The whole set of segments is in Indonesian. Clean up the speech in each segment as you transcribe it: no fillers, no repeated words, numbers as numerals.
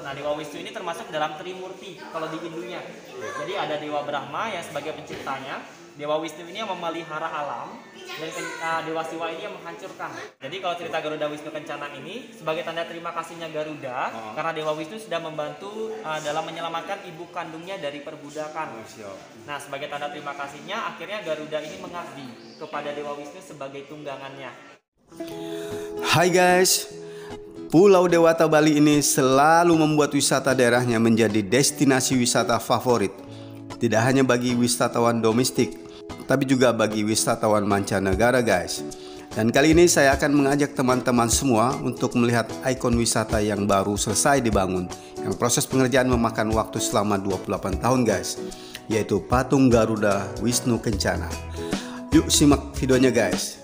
Nah, Dewa Wisnu ini termasuk dalam Trimurti kalau di Hindunya. Jadi ada Dewa Brahma yang sebagai penciptanya, Dewa Wisnu ini yang memelihara alam, dan Dewa Siwa ini yang menghancurkan. Jadi kalau cerita Garuda Wisnu Kencana ini sebagai tanda terima kasihnya Garuda karena Dewa Wisnu sudah membantu dalam menyelamatkan ibu kandungnya dari perbudakan. Nah, sebagai tanda terima kasihnya akhirnya Garuda ini mengabdi kepada Dewa Wisnu sebagai tunggangannya. Hai guys, Pulau Dewata Bali ini selalu membuat wisata daerahnya menjadi destinasi wisata favorit. Tidak hanya bagi wisatawan domestik, tapi juga bagi wisatawan mancanegara guys. Dan kali ini saya akan mengajak teman-teman semua untuk melihat ikon wisata yang baru selesai dibangun, yang proses pengerjaan memakan waktu selama 28 tahun guys, yaitu patung Garuda Wisnu Kencana. Yuk simak videonya guys.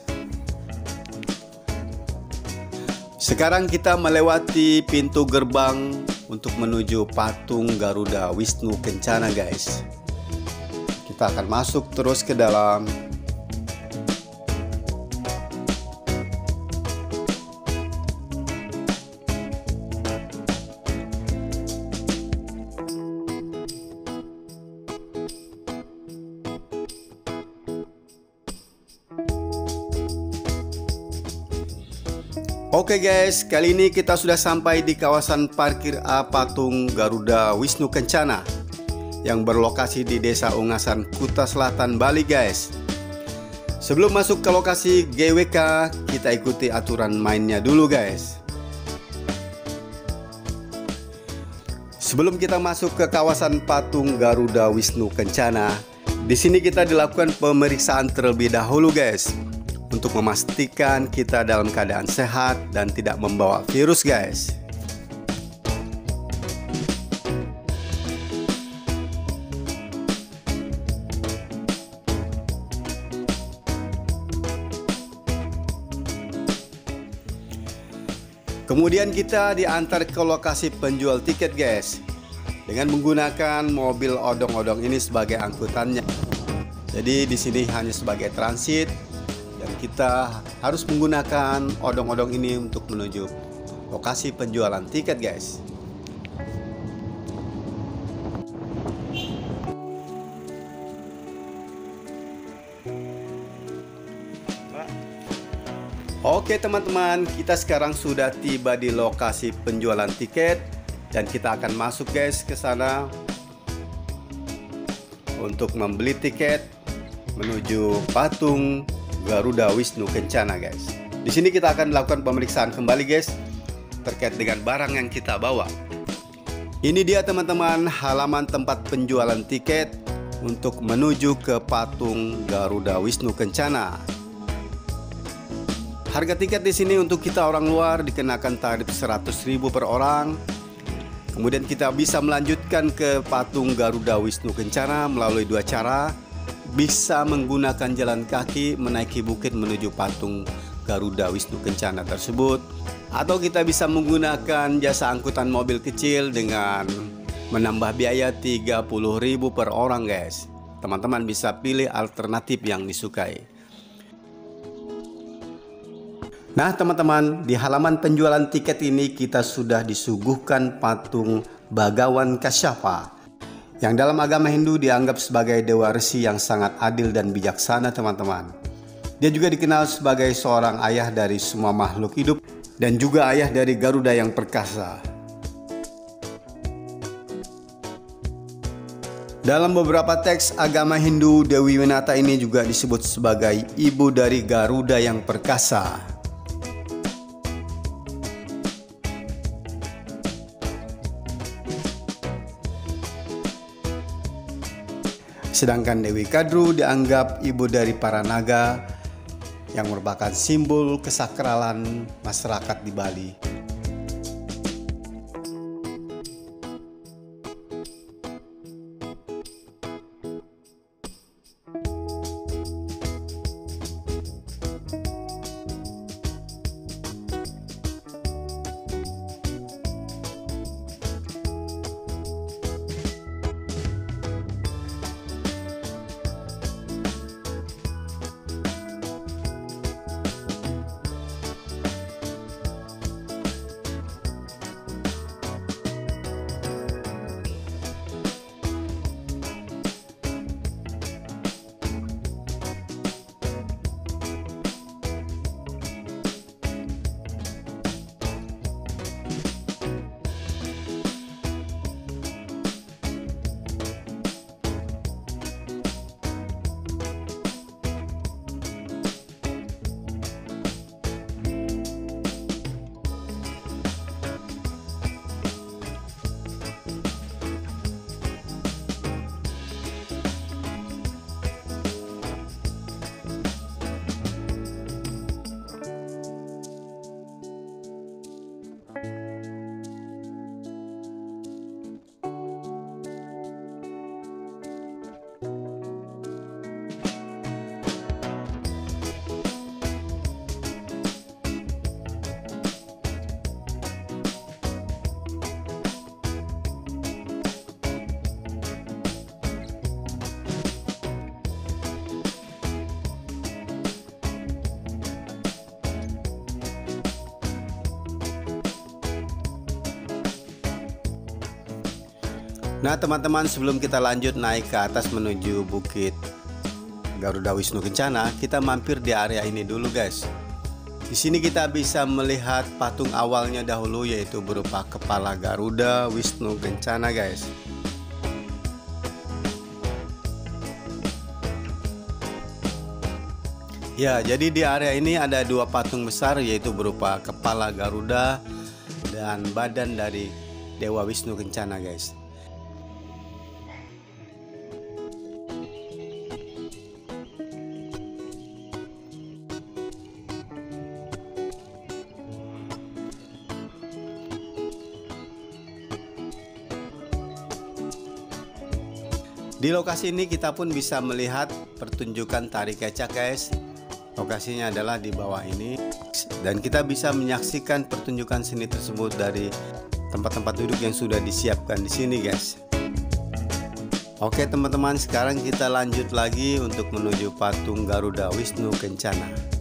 Sekarang kita melewati pintu gerbang untuk menuju patung Garuda Wisnu Kencana guys. Kita akan masuk terus ke dalam. Oke guys, kali ini kita sudah sampai di kawasan parkir A patung Garuda Wisnu Kencana yang berlokasi di Desa Ungasan, Kuta Selatan, Bali guys. Sebelum masuk ke lokasi GWK, kita ikuti aturan mainnya dulu guys. Sebelum kita masuk ke kawasan patung Garuda Wisnu Kencana, di sini kita dilakukan pemeriksaan terlebih dahulu guys, untuk memastikan kita dalam keadaan sehat dan tidak membawa virus guys. Kemudian kita diantar ke lokasi penjual tiket guys, dengan menggunakan mobil odong-odong ini sebagai angkutannya. Jadi di sini hanya sebagai transit, dan kita harus menggunakan odong-odong ini untuk menuju lokasi penjualan tiket guys. Oke teman-teman, kita sekarang sudah tiba di lokasi penjualan tiket dan kita akan masuk guys ke sana untuk membeli tiket menuju patung Garuda Wisnu Kencana guys. Di sini kita akan melakukan pemeriksaan kembali guys terkait dengan barang yang kita bawa. Ini dia teman-teman halaman tempat penjualan tiket untuk menuju ke patung Garuda Wisnu Kencana. Harga tiket di sini untuk kita orang luar dikenakan tarif 100.000 per orang. Kemudian kita bisa melanjutkan ke patung Garuda Wisnu Kencana melalui dua cara. Bisa menggunakan jalan kaki menaiki bukit menuju patung Garuda Wisnu Kencana tersebut, atau kita bisa menggunakan jasa angkutan mobil kecil dengan menambah biaya 30.000 per orang guys. Teman-teman bisa pilih alternatif yang disukai. Nah teman-teman, di halaman penjualan tiket ini kita sudah disuguhkan patung Bhagawan Kasyafa, yang dalam agama Hindu dianggap sebagai dewa resi yang sangat adil dan bijaksana teman-teman. Dia juga dikenal sebagai seorang ayah dari semua makhluk hidup dan juga ayah dari Garuda yang perkasa. Dalam beberapa teks agama Hindu, Dewi Winata ini juga disebut sebagai ibu dari Garuda yang perkasa. Sedangkan Dewi Kadru dianggap ibu dari para naga yang merupakan simbol kesakralan masyarakat di Bali. Nah teman-teman, sebelum kita lanjut naik ke atas menuju Bukit Garuda Wisnu Kencana, kita mampir di area ini dulu guys. Di sini kita bisa melihat patung awalnya dahulu, yaitu berupa kepala Garuda Wisnu Kencana guys. Ya, jadi di area ini ada dua patung besar, yaitu berupa kepala Garuda dan badan dari Dewa Wisnu Kencana guys. Di lokasi ini kita pun bisa melihat pertunjukan tari kecak guys. Lokasinya adalah di bawah ini, dan kita bisa menyaksikan pertunjukan seni tersebut dari tempat-tempat duduk yang sudah disiapkan di sini guys. Oke teman-teman, sekarang kita lanjut lagi untuk menuju patung Garuda Wisnu Kencana.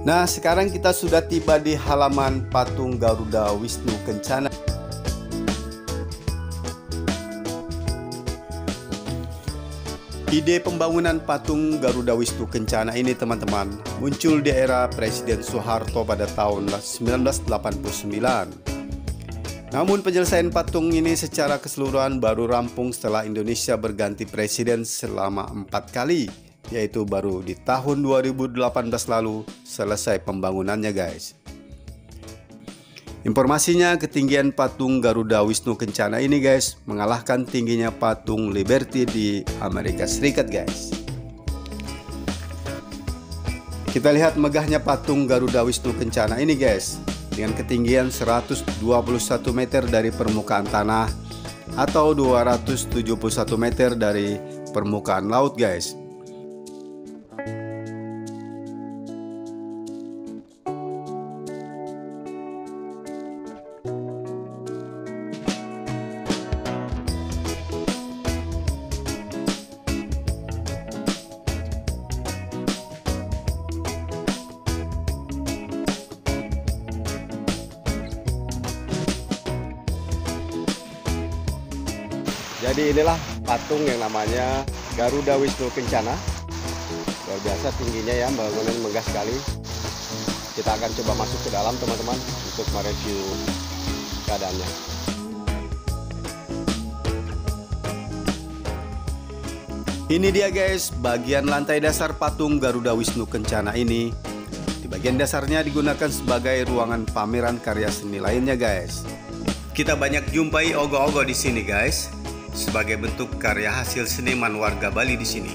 Nah, sekarang kita sudah tiba di halaman patung Garuda Wisnu Kencana. Ide pembangunan patung Garuda Wisnu Kencana ini teman-teman muncul di era Presiden Soeharto pada tahun 1989. Namun penyelesaian patung ini secara keseluruhan baru rampung setelah Indonesia berganti presiden selama 4 kali. Yaitu baru di tahun 2018 lalu selesai pembangunannya guys. Informasinya, ketinggian patung Garuda Wisnu Kencana ini guys mengalahkan tingginya patung Liberty di Amerika Serikat guys. Kita lihat megahnya patung Garuda Wisnu Kencana ini guys, dengan ketinggian 121 meter dari permukaan tanah atau 271 meter dari permukaan laut guys. Jadi inilah patung yang namanya Garuda Wisnu Kencana. Luar biasa tingginya ya, bangunan megah sekali. Kita akan coba masuk ke dalam teman-teman untuk mereview keadaannya. Ini dia guys, bagian lantai dasar patung Garuda Wisnu Kencana ini. Di bagian dasarnya digunakan sebagai ruangan pameran karya seni lainnya guys. Kita banyak jumpai ogoh-ogoh di sini guys, sebagai bentuk karya hasil seniman warga Bali di sini.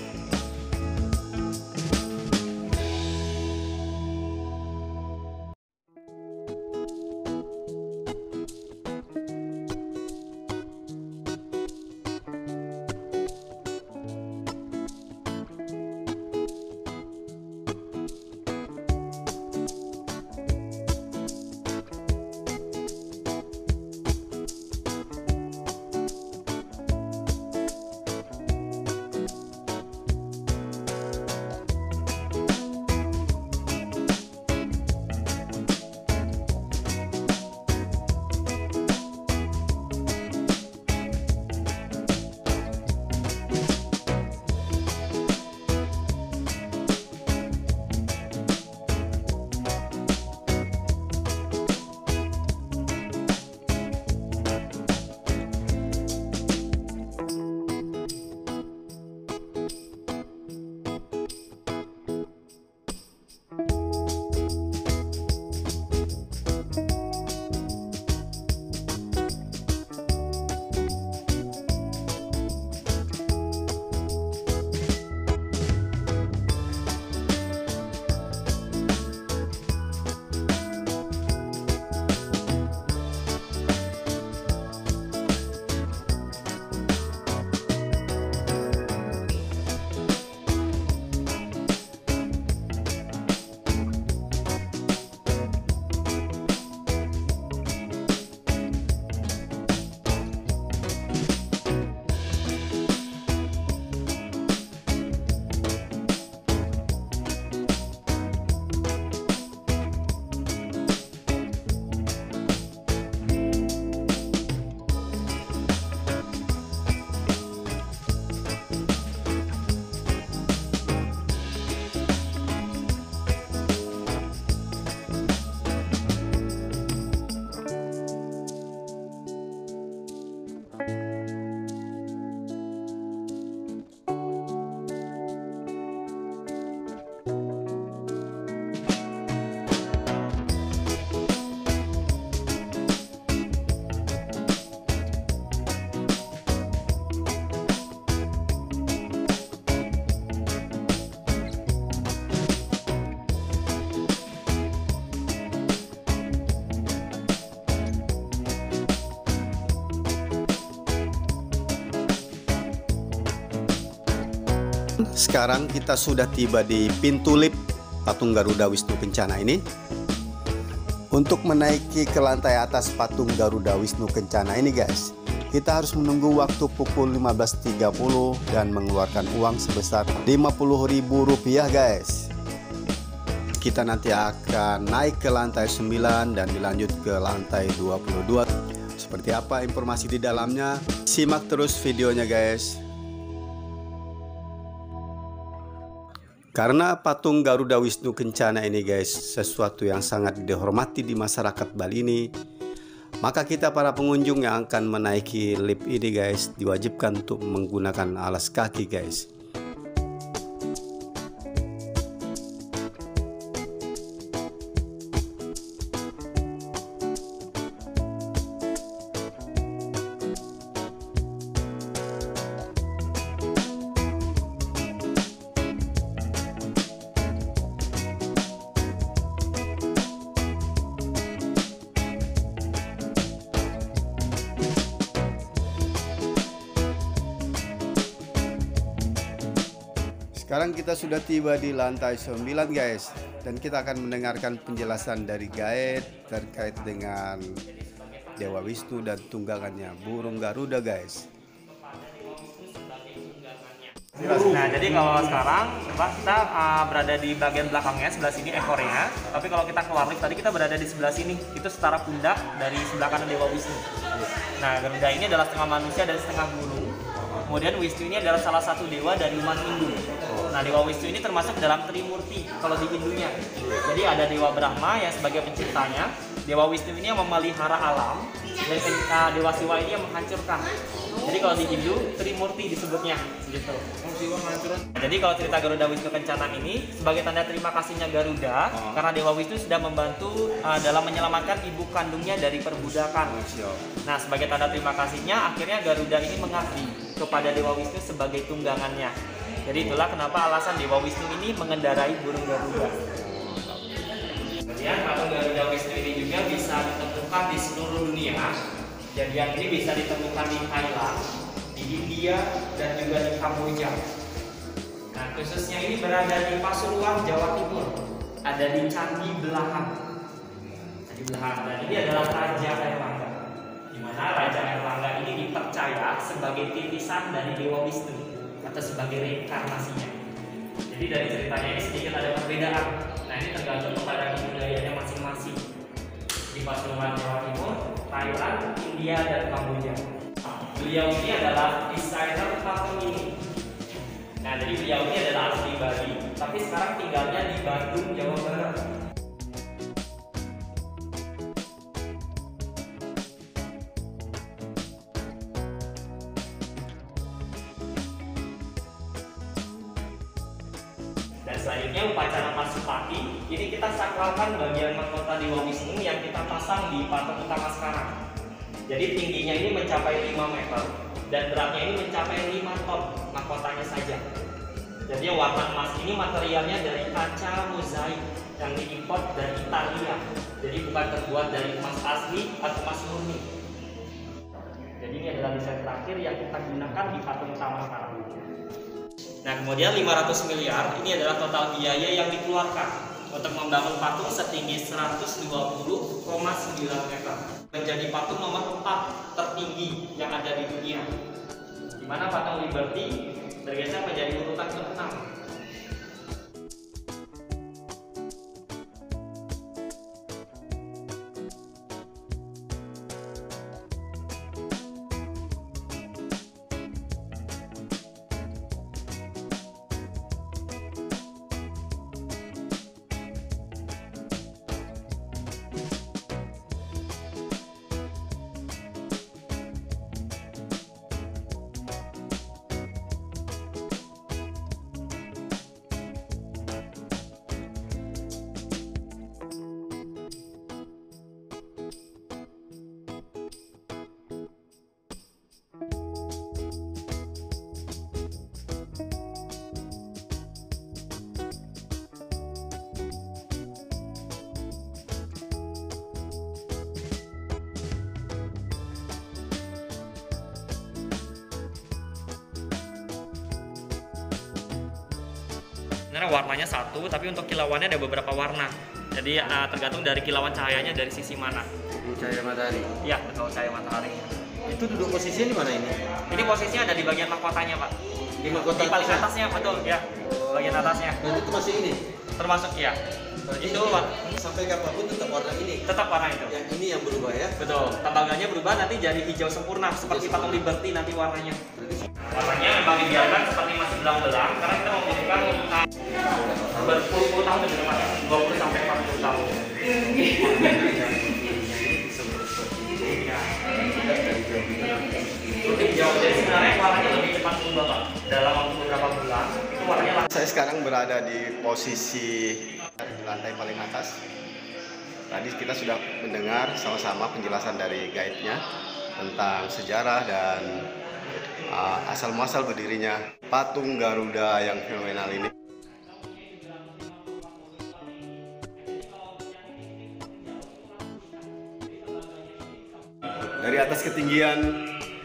Sekarang kita sudah tiba di pintu lift patung Garuda Wisnu Kencana ini. Untuk menaiki ke lantai atas patung Garuda Wisnu Kencana ini guys, kita harus menunggu waktu pukul 15.30 dan mengeluarkan uang sebesar Rp50.000 guys. Kita nanti akan naik ke lantai 9 dan dilanjut ke lantai 22. Seperti apa informasi di dalamnya? Simak terus videonya guys. Karena patung Garuda Wisnu Kencana ini guys sesuatu yang sangat dihormati di masyarakat Bali ini, maka kita para pengunjung yang akan menaiki lift ini guys diwajibkan untuk menggunakan alas kaki guys. Sekarang kita sudah tiba di lantai 9 guys, dan kita akan mendengarkan penjelasan dari guide terkait dengan Dewa Wisnu dan tunggangannya burung Garuda guys. Nah, jadi kalau sekarang kita berada di bagian belakangnya, sebelah sini ekornya. Tapi kalau kita keluar lift tadi kita berada di sebelah sini, itu setara pundak dari sebelah kanan Dewa Wisnu. Nah, Garuda ini adalah setengah manusia dan setengah burung. Kemudian Wisnu ini adalah salah satu dewa dari umat Hindu. Nah, Dewa Wisnu ini termasuk dalam Trimurti kalau di Hindunya. Jadi ada Dewa Brahma yang sebagai penciptanya, Dewa Wisnu ini yang memelihara alam, dan Dewa Siwa ini yang menghancurkan. Jadi kalau di Hindu Trimurti disebutnya gitu. Jadi kalau cerita Garuda Wisnu Kencana ini sebagai tanda terima kasihnya Garuda karena Dewa Wisnu sudah membantu dalam menyelamatkan ibu kandungnya dari perbudakan. Nah, sebagai tanda terima kasihnya akhirnya Garuda ini mengabdi kepada Dewa Wisnu sebagai tunggangannya. Jadi itulah kenapa alasan Dewa Wisnu ini mengendarai burung Garuda. Kemudian patung Garuda Wisnu ini juga bisa ditemukan di seluruh dunia. Jadi yang ini bisa ditemukan di Thailand, di India, dan juga di Kamboja. Nah, khususnya ini berada di Pasuruan, Jawa Timur. Ada di Candi Belahan. Candi Belahan, dan ini adalah Raja Airlangga. Di mana Raja Airlangga ini dipercaya sebagai titisan dari Dewa Wisnu atau sebagai reinkarnasinya. Jadi dari ceritanya ini sedikit ada perbedaan. Nah, ini tergantung kepada budayanya masing-masing. Di Pasuruan, Jawa Timur, Thailand, India, dan Kamboja. Beliau ini adalah desainer patung ini. Nah, jadi beliau ini adalah asli Bali, tapi sekarang tinggalnya di Bandung, Jawa Barat. Dan selanjutnya upacara Pasupati, ini kita sakralkan bagian mahkota Dewa Wisnu yang kita pasang di patung utama sekarang. Jadi tingginya ini mencapai 5 meter dan beratnya ini mencapai 5 ton mahkotanya saja. Jadi yang warna emas ini materialnya dari kaca mozaik yang diimpor dari Italia. Jadi bukan terbuat dari emas asli atau emas murni. Jadi ini adalah desain terakhir yang kita gunakan di patung utama sekarang. Nah, kemudian 500 miliar ini adalah total biaya yang dikeluarkan untuk membangun patung setinggi 120,9 meter. Menjadi patung nomor 4 tertinggi yang ada di dunia. Di mana patung Liberty bergeser menjadi urutan ke-6. sebenarnya warnanya satu, tapi untuk kilauannya ada beberapa warna. Jadi tergantung dari kilauan cahayanya dari sisi mana. Cahaya matahari. Iya, betul, cahaya matahari. Itu duduk posisinya di mana ini? Ini posisinya ada di bagian mahkotanya, Pak. Di mahkota Di paling atasnya, betul, ya. Bagian atasnya. Dan itu masih ini. Termasuk ya. Berarti Itu sampai kapanpun tetap warna ini. tetap warna itu. Yang ini yang berubah ya. Betul. Tembagannya berubah nanti jadi hijau sempurna seperti patung Liberty nanti warnanya. Warnanya memang dibiarkan seperti masih belang-belang karena kita membutuhkan berpuluh-puluh tahun ke depan, 20 sampai 40 tahun. Lebih jauh, jadi sebenarnya warnanya lebih cepat berubah, Pak. Dalam waktu beberapa bulan itu warnanya langsung. Saya sekarang berada di posisi di lantai paling atas. Tadi kita sudah mendengar sama-sama penjelasan dari guide-nya tentang sejarah dan asal muasal berdirinya patung Garuda yang fenomenal ini. Dari atas ketinggian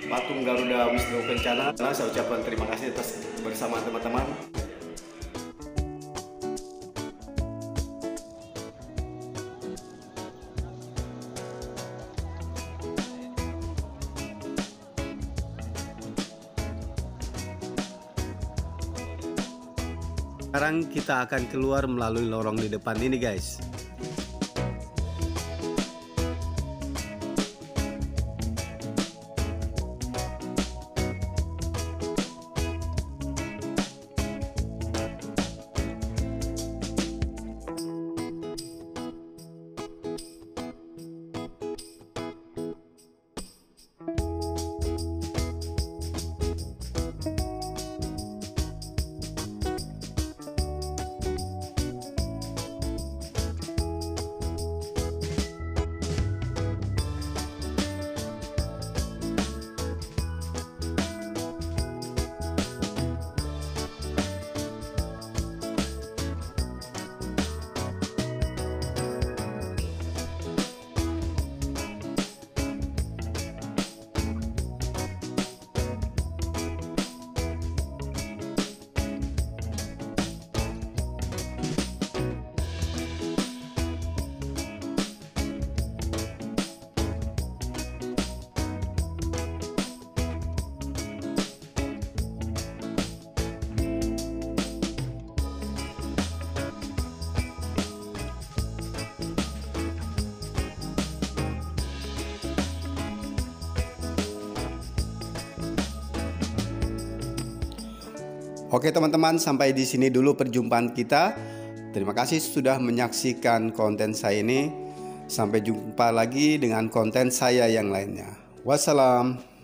patung Garuda Wisnu Kencana, saya ucapkan terima kasih atas bersama teman-teman. Sekarang kita akan keluar melalui lorong di depan ini, guys. Oke teman-teman, sampai di sini dulu perjumpaan kita. Terima kasih sudah menyaksikan konten saya ini. Sampai jumpa lagi dengan konten saya yang lainnya. Wassalam.